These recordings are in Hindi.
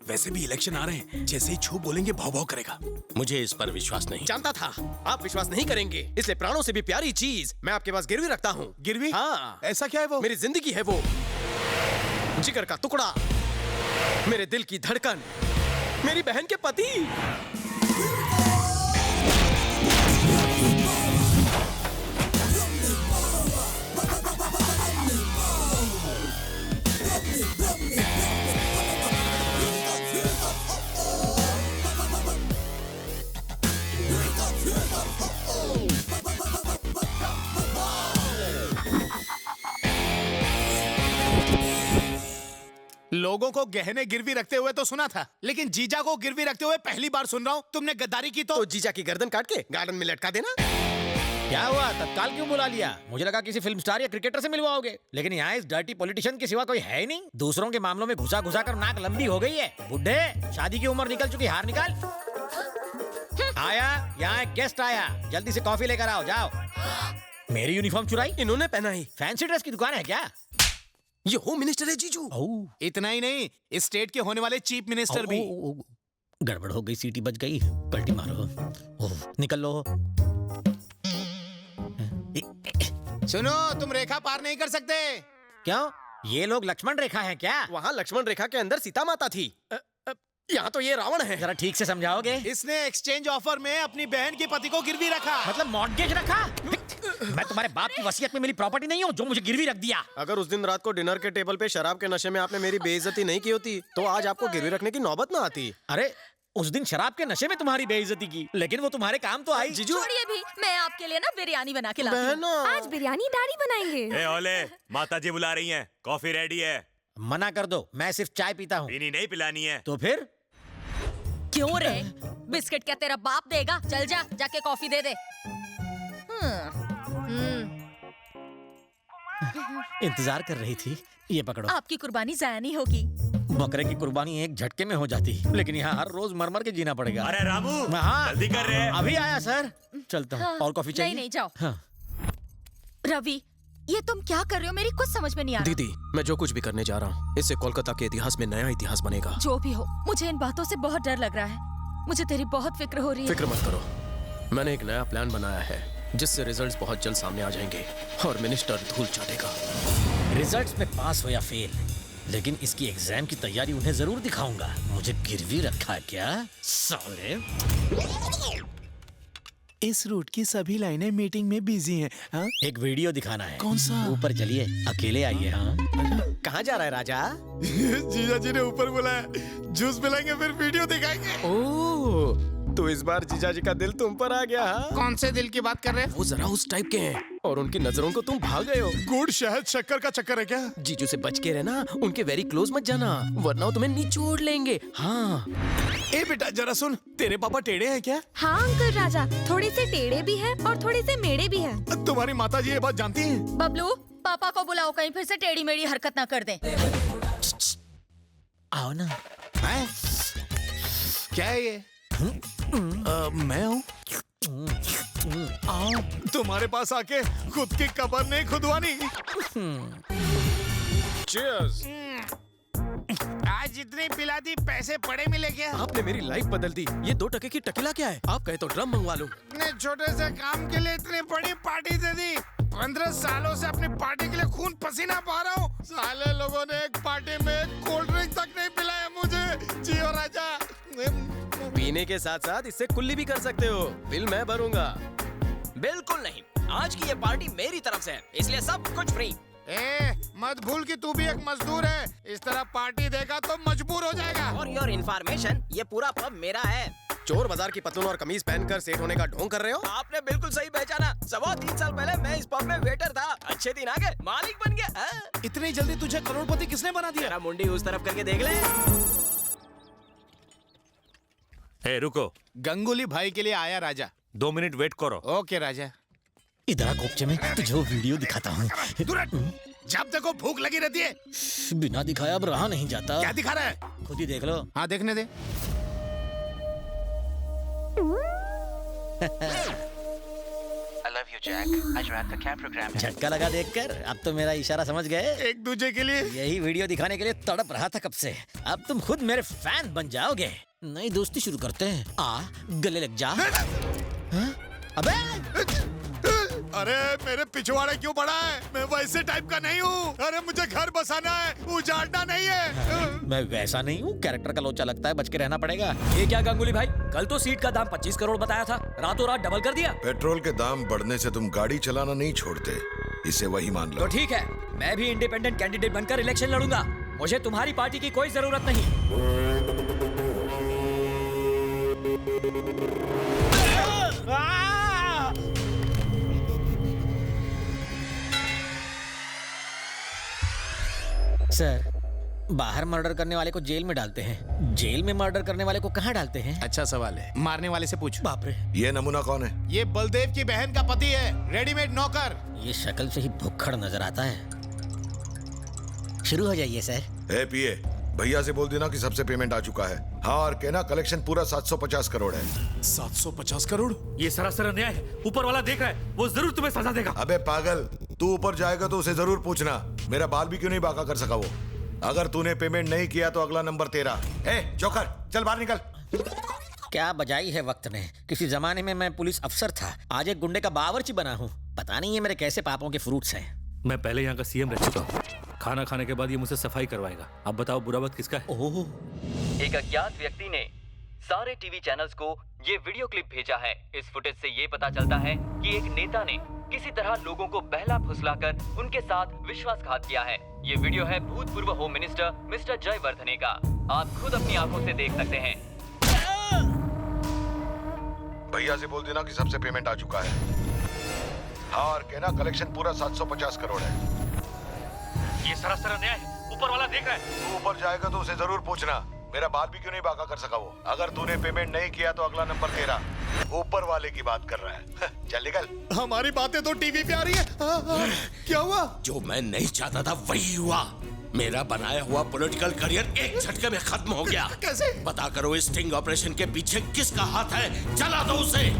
वैसे भी इलेक्शन आ रहे हैं, जैसे ही छू बोलेंगे भाव भाव करेगा। मुझे इस पर विश्वास नहीं। जानता था आप विश्वास नहीं करेंगे, इसलिए प्राणों से भी प्यारी चीज मैं आपके पास गिरवी रखता हूँ। गिरवी? हाँ। ऐसा क्या है वो? मेरी जिंदगी है वो, जिगर का टुकड़ा, मेरे दिल की धड़कन, मेरी बहन के पति। लोगों को गहने गिरवी रखते हुए तो सुना था, लेकिन जीजा को गिरवी रखते हुए पहली बार सुन रहा हूँ। तुमने गद्दारी की तो जीजा की गर्दन काट के गार्डन में लटका देना। क्या हुआ, तत्काल क्यों बुला लिया? मुझे लगा किसी फिल्म स्टार या क्रिकेटर से मिलवाओगे, लेकिन यहाँ इस डर्टी पॉलिटिशियन के सिवा कोई है ही नहीं। दूसरों के मामलों में घुसा घुसा कर नाक लंबी हो गई है। बुड्ढे, शादी की उम्र निकल चुकी, हार निकाल। आया, यहाँ एक गेस्ट आया, जल्दी से कॉफी लेकर आओ, जाओ। मेरी यूनिफॉर्म चुराई? इन्होंने पहना ही। फैंसी ड्रेस की दुकान है क्या? ये होम मिनिस्टर है जीजू। इतना ही नहीं, इस स्टेट के होने वाले चीफ मिनिस्टर भी। गड़बड़ हो गई, सीटी बज गई, पलटी मारो। निकल लो। सुनो, तुम रेखा पार नहीं कर सकते। क्यों? ये लोग लक्ष्मण रेखा हैं क्या? वहाँ लक्ष्मण रेखा के अंदर सीता माता थी, यहाँ तो ये रावण है। जरा ठीक से समझाओगे? इसने एक्सचेंज ऑफर में अपनी बहन के पति को गिरवी रखा। मतलब मॉर्गेज रखा? मैं तुम्हारे बाप की वसीयत में मिली प्रॉपर्टी नहीं हूँ जो मुझे गिरवी रख दिया। अगर उस दिन रात को डिनर के टेबल पे शराब के नशे में आपने मेरी बेइज्जती नहीं की होती तो आज आपको गिरवी रखने की नौबत ना आती। अरे उस दिन शराब के नशे में तुम्हारी बेइज्जती की, लेकिन वो तुम्हारे काम तो आई। जीजू छोड़िए भी, मैं आपके लिए ना बिरयानी बना के लाती हूँ। बहना। आज बिरयानी दाढ़ी बनाएंगे। ए ओले, माता जी बुला रही हैं, कॉफी रेडी है। मना कर दो, मैं सिर्फ चाय पीता हूँ। पीनी नहीं पिलानी है। तो फिर? क्यों रे? बिस्किट क्या तेरा बाप देगा? चल जा, जाके कॉफी दे दे। इंतजार कर रही थी, ये पकड़ो। आपकी कुर्बानी जाया नहीं होगी। बकरे की कुर्बानी एक झटके में हो जाती, लेकिन यहाँ हर रोज मर मर के जीना पड़ेगा। अरे रामू, हाँ, जल्दी कर रहे हैं। अभी आया सर, चलता हूँ। और कॉफी चाहिए? नहीं जाओ। हाँ। रवि, ये तुम क्या कर रहे हो? मेरी कुछ समझ में नहीं आ रहा। दीदी, मैं जो कुछ भी करने जा रहा हूँ इससे कोलकाता के इतिहास में नया इतिहास बनेगा। जो भी हो, मुझे इन बातों से बहुत डर लग रहा है। मुझे तेरी बहुत फिक्र हो रही है। फिक्र मत करो, मैंने एक नया प्लान बनाया है जिससे रिजल्ट्स बहुत जल्द सामने आ जाएंगे और मिनिस्टर धूल चाटेगा। रिजल्ट्स में पास हो या फेल, लेकिन इसकी एग्जाम की तैयारी उन्हें जरूर दिखाऊंगा। मुझे गिरवी रखा क्या साले? इस रूट की सभी लाइनें मीटिंग में बिजी हैं। हाँ? एक वीडियो दिखाना है। कौन सा? ऊपर चलिए, अकेले आइए। हाँ, कहाँ जा रहा है राजा? जीजा जी ने ऊपर बुलाया, जूस पिलाएंगे फिर वीडियो दिखाएंगे। ओह, तो इस बार जीजा जी का दिल तुम पर आ गया। हाँ? कौन से दिल की बात कर रहे हैं? वो जरा उस टाइप के हैं और उनकी नजरों को तुम भाग गए हो। गुड़ शहद शक्कर का चक्कर है क्या? जीजू से बच के रहना, उनके वेरी क्लोज मत जाना वरना वो तुम्हें निचोड़ लेंगे। हाँ। ए बेटा जरा सुन, तेरे पापा टेढ़े हैं क्या? हाँ अंकल राजा, थोड़े से टेढ़े भी हैं और थोड़े से मेढ़े भी हैं। तुम्हारी माता जी ये बात जानती हैं? बबलू, पापा को बुलाओ, कहीं फिर से टेढ़ी मेढ़ी हरकत ना कर दें। आओ ना। हैं? क्या है ये? मैं हूँ। आओ, तुम्हारे पास आके खुद की कब्र नहीं खुदवानी। Cheers! आज जितनी पिला दी पैसे पड़े मिले क्या? आपने मेरी लाइफ बदल दी। ये 2 टके की टकीला क्या है? आप कहे तो ड्रम मंगवा लूं। इतने छोटे से काम के लिए इतनी बड़ी पार्टी दे दी। 15 सालों से अपनी पार्टी के लिए खून पसीना बहा रहा हूँ। साले लोगों ने एक पार्टी में कोल्ड ड्रिंक तक नहीं पिलाया मुझे। जियो राजा। पीने के साथ साथ इससे कुल्ली भी कर सकते हो, बिल मैं भरूंगा। बिल्कुल नहीं, आज की ये पार्टी मेरी तरफ से है, इसलिए सब कुछ फ्री। ए, मत भूल कि तू भी एक मजदूर है। इस तरह पार्टी देगा तो मजबूर हो जाएगा। और योर इन्फॉर्मेशन, ये पूरा पब मेरा है। चोर बाजार की पतलून और कमीज पहनकर सेठ होने का ढोंग कर रहे हो? आपने बिल्कुल सही पहचाना। 3 साल पहले मैं इस पब में वेटर था, अच्छे दिन आ गए, मालिक बन गया। हाँ? इतनी जल्दी तुझे करोड़पति किसने बना दिया? तेरा मुंडी उस तरफ करके देख ले। ए रुको, गंगुली भाई के लिए आया राजा। 2 मिनट वेट करो। ओके राजा। इधर कोपचे में तुझे वो वीडियो दिखाता हूँ। जब देखो भूख लगी रहती है। बिना दिखाया अब रहा नहीं जाता। क्या दिखा रहा है? खुद ही देख लो। हाँ देखने दे। I love you, Jack. I wrapped the camp program. झटका लगा देखकर, अब तो मेरा इशारा समझ गए। एक दूसरे के लिए यही वीडियो दिखाने के लिए तड़प रहा था कब से। अब तुम खुद मेरे फैन बन जाओगे। नई दोस्ती शुरू करते हैं। गले लग जा। हाँ? अबे अरे मेरे पिछवाड़े क्यों पड़ा है? मैं वैसे टाइप का नहीं हूँ। अरे मुझे घर बसाना है, उजाड़ना नहीं है। मैं वैसा नहीं हूँ, कैरेक्टर का लोचा लगता है, बच के रहना पड़ेगा। ये क्या गांगुली भाई, कल तो सीट का दाम 25 करोड़ बताया था, रातों रात डबल कर दिया। पेट्रोल के दाम बढ़ने से तुम गाड़ी चलाना नहीं छोड़ते, इसे वही मान लो। तो ठीक है, मैं भी इंडिपेंडेंट कैंडिडेट बनकर इलेक्शन लड़ूंगा। मुझे तुम्हारी पार्टी की कोई जरूरत नहीं। सर, बाहर मर्डर करने वाले को जेल में डालते हैं, जेल में मर्डर करने वाले को कहाँ डालते हैं? अच्छा सवाल है, मारने वाले से पूछ। बाप रे, ये नमूना कौन है? ये बलदेव की बहन का पति है, रेडीमेड नौकर। ये शक्ल से ही भुक्खड़ नजर आता है। शुरू हो जाइए सर। ए पीए, भैया से बोल देना कि सबसे पेमेंट आ चुका है। हाँ, और कहना कलेक्शन पूरा 750 करोड़ है। 750 करोड़? ये सरासर अन्याय है। ऊपर वाला देख रहा है, वो जरूर तुम्हें सजा देगा। अबे पागल, तू ऊपर जाएगा तो उसे जरूर पूछना मेरा बाल भी क्यों नहीं बाका कर सका वो। अगर तूने पेमेंट नहीं किया तो अगला नंबर तेरा। ए जोकर, चल बाहर निकल। क्या बजाई है वक्त ने। किसी जमाने में मैं पुलिस अफसर था, आज एक गुंडे का बावर्ची बना हूँ। पता नहीं ये मेरे कैसे पापों के फ्रूट्स हैं। मैं पहले यहाँ का सीएम रह चुका हूँ। खाना खाने के बाद ये मुझसे सफाई करवाएगा। अब बताओ बुरा वक्त किसका है? ओह, एक अज्ञात व्यक्ति ने सारे टीवी चैनल्स को ये वीडियो क्लिप भेजा है। इस फुटेज से ये पता चलता है कि एक नेता ने किसी तरह लोगों को बहला फुसलाकर उनके साथ विश्वासघात किया है। ये वीडियो है भूतपूर्व होम मिनिस्टर मिस्टर जयवर्धने का। आप खुद अपनी आंखों से देख सकते हैं। भैया से बोल देना कि सबसे पेमेंट आ चुका है। हाँ, और कहना कलेक्शन पूरा 750 करोड़ है। ये सरासर अन्याय है। ऊपर वाला देख रहा है। तू ऊपर जाएगा तो उसे जरूर पूछना मेरा बाल भी क्यों नहीं बाका कर सका वो। अगर तूने पेमेंट नहीं किया तो अगला नंबर तेरा। ऊपर वाले की बात कर रहा है। चल निकल। हमारी बातें तो टीवी पे आ रही है। क्या हुआ? जो मैं नहीं चाहता था वही हुआ। मेरा बनाया हुआ पॉलिटिकल करियर एक झटके में खत्म हो गया। कैसे? पता करो इस स्टिंग ऑपरेशन के पीछे किसका हाथ है, जला दो उसे।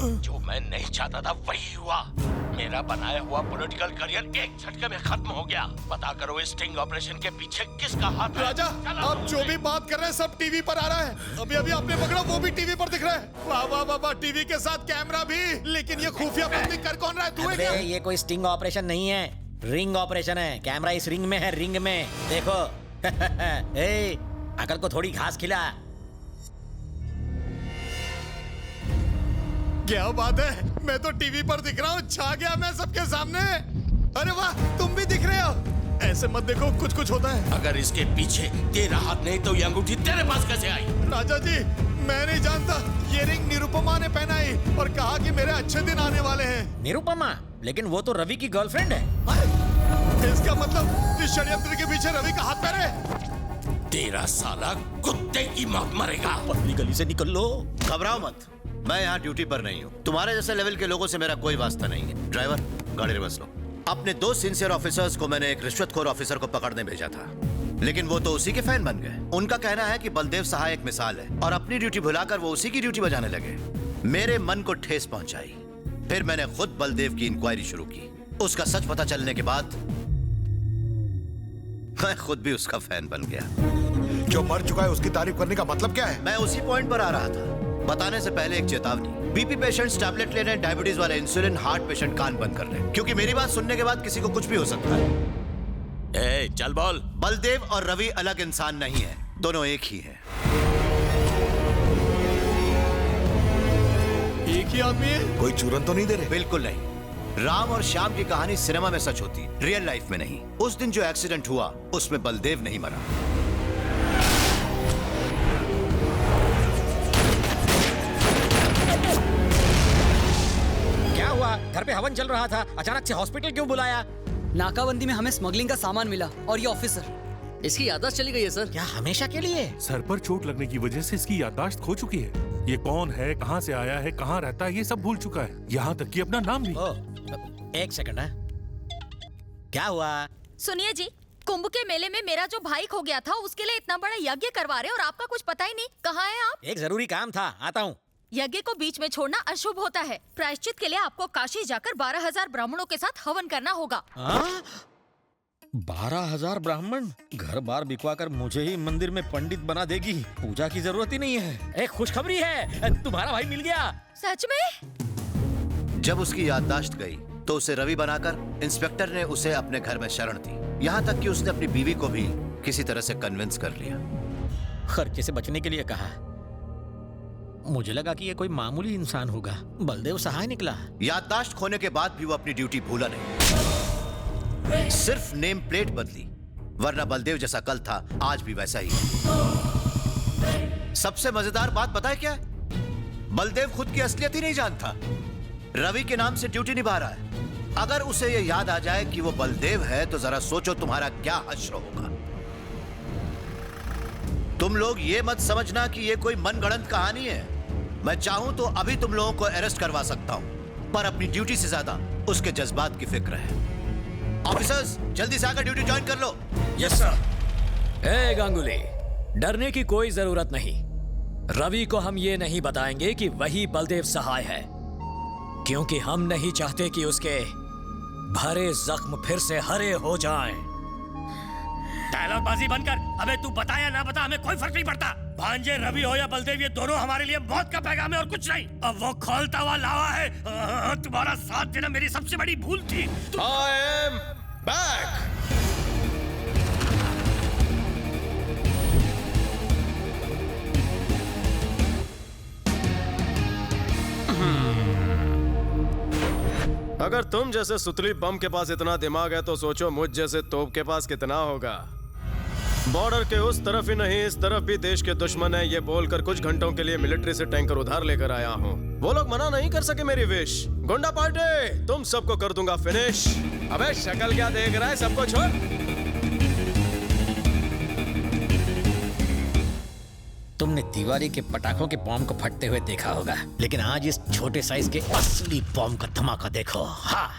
जो मैं नहीं चाहता था वही हुआ। मेरा बनाया हुआ पॉलिटिकल करियर एक झटके में खत्म हो गया। पता करो इस स्टिंग ऑपरेशन के पीछे किसका हाथ है। राजा, आप जो भी बात कर रहे हैं सब टीवी पर आ रहा है। अभी अभी आपने पकड़ा, वो भी टीवी पर दिख रहा है। वाह वाह वाह वाह, टीवी के साथ कैमरा भी। लेकिन ये खुफिया बंदी कर कौन रहा है? तू है क्या? ये कोई स्टिंग ऑपरेशन नहीं है, रिंग ऑपरेशन है। कैमरा इस रिंग में है, रिंग में देखो। ए, अकल को थोड़ी घास खिला। क्या बात है, मैं तो टीवी पर दिख रहा हूँ। छा गया मैं सबके सामने। अरे वाह, तुम भी दिख रहे हो। ऐसे मत देखो, कुछ कुछ होता है। अगर इसके पीछे तेरा हाथ नहीं तो ये अंगूठी तेरे पास कैसे आई? राजा जी, मैं नहीं जानता। ये रिंग निरुपमा ने पहनाई और कहा कि मेरे अच्छे दिन आने वाले हैं। निरुपमा? लेकिन वो तो रवि की गर्लफ्रेंड है। इसका मतलब इस षड्यंत्र के पीछे रवि का हाथ पैर है। तेरा साला कुत्ते की मौत मरेगा। पतली गली से निकल लो। घबराओ मत, मैं यहाँ ड्यूटी पर नहीं हूँ। तुम्हारे जैसे लेवल के लोगों से मेरा कोई वास्ता नहीं है। ड्राइवर, गाड़ी रिवर्स लो। अपने 2 सिंसियर ऑफिसर्स को मैंने एक रिश्वतखोर ऑफिसर को पकड़ने भेजा था, लेकिन वो तो उसी के फैन बन गए। उनका कहना है कि बलदेव सहाय एक मिसाल है और अपनी ड्यूटी भुलाकर वो उसी की ड्यूटी बजाने लगे। मेरे मन को ठेस पहुंचाई। फिर मैंने खुद बलदेव की इंक्वायरी शुरू की। उसका सच पता चलने के बाद मैं खुद भी उसका फैन बन गया। जो मर चुका है उसकी तारीफ करने का मतलब क्या है? मैं उसी पॉइंट पर आ रहा था। बताने से पहले एक चेतावनी। बीपी पेशेंट्स टैबलेट ले रहे हैं, डायबिटीज वाले इंसुलिन, हार्ट पेशेंट कान बंद कर रहे हैं, क्योंकि मेरी बात सुनने के बाद किसी को कुछ भी हो सकता है। ए, चल बोल। बलदेव और रवि अलग इंसान नहीं है, दोनों एक ही हैं। एक ही आदमी है? कोई चूरन तो नहीं दे रहे? बिल्कुल नहीं। राम और श्याम की कहानी सिनेमा में सच होती, रियल लाइफ में नहीं। उस दिन जो एक्सीडेंट हुआ उसमें बलदेव नहीं मरा। क्या हुआ? घर पे हवन चल रहा था, अचानक से हॉस्पिटल क्यों बुलाया? नाकाबंदी में हमें स्मगलिंग का सामान मिला और ये ऑफिसर, इसकी याददाश्त चली गई है सर। क्या हमेशा के लिए? सर पर चोट लगने की वजह से इसकी याददाश्त खो चुकी है। ये कौन है, कहाँ से आया है, कहाँ रहता है, ये सब भूल चुका है। यहाँ तक कि अपना नाम भी। एक सेकंड है। क्या हुआ? सुनिए जी, कुंभ के मेले में मेरा जो भाई खो गया था, उसके लिए इतना बड़ा यज्ञ करवा रहे और आपका कुछ पता ही नहीं। कहाँ हैं आप? एक जरूरी काम था, आता हूँ। यज्ञ को बीच में छोड़ना अशुभ होता है। प्रायश्चित के लिए आपको काशी जाकर 12,000 ब्राह्मणों के साथ हवन करना होगा। 12,000 ब्राह्मण? घर बार बिकवा कर मुझे ही मंदिर में पंडित बना देगी। पूजा की जरूरत ही नहीं है। एक खुशखबरी है, तुम्हारा भाई मिल गया। सच में? जब उसकी याददाश्त गई तो उसे रवि बनाकर इंस्पेक्टर ने उसे अपने घर में शरण दी। यहाँ तक कि उसने अपनी बीवी को भी किसी तरह से कन्विंस कर लिया। खर्चे से बचने के लिए कहा। मुझे लगा कि ये कोई मामूली इंसान होगा। बलदेव सहाय निकला। याददाश्त खोने के बाद भी वो अपनी ड्यूटी भूला नहीं, सिर्फ नेम प्लेट बदली, वरना बलदेव जैसा कल था आज भी वैसा ही है। सबसे मजेदार बात पता है क्या है? बलदेव खुद की असलियत ही नहीं जानता। रवि के नाम से ड्यूटी निभा रहा है। अगर उसे यह याद आ जाए कि वो बलदेव है तो जरा सोचो तुम्हारा क्या हश्र होगा। तुम लोग ये मत समझना कि ये कोई मनगढ़ंत कहानी है। मैं चाहूं तो अभी तुम लोगों को अरेस्ट करवा सकता हूं, पर अपनी ड्यूटी से ज्यादा उसके जज्बात की फिक्र है। ऑफिसर्स, जल्दी से आकर ड्यूटी ज्वाइन कर लो। Yes sir. ए गांगुली, डरने की कोई जरूरत नहीं। रवि को हम ये नहीं बताएंगे कि वही बलदेव सहाय है, क्योंकि हम नहीं चाहते कि उसके भरे जख्म फिर से हरे हो जाएं। डायलॉग बाजी बंद कर। अबे तू बता या ना बता, हमें कोई फर्क नहीं पड़ता। भांजे रवि हो या बलदेव, ये दोनों हमारे लिए मौत का पैगाम है और कुछ नहीं। अब वो खोलता हुआ लावा है। तुम्हारा साथ देना मेरी सबसे बड़ी भूल थी। I am back. अगर तुम जैसे सुतली बम के पास इतना दिमाग है तो सोचो मुझ जैसे तोप के पास कितना होगा। बॉर्डर के उस तरफ ही नहीं इस तरफ भी देश के दुश्मन है, ये बोलकर कुछ घंटों के लिए मिलिट्री से टैंकर उधार लेकर आया हूँ। वो लोग मना नहीं कर सके मेरी विश। गुंडा पार्टी, तुम सबको कर दूंगा फिनिश। अबे शक्ल क्या देख रहा है, सबको छोड़। तुमने तिवारी के पटाखों के बॉम्ब को फटते हुए देखा होगा, लेकिन आज इस छोटे साइज के असली बॉम्ब का धमाका देखो। हाँ।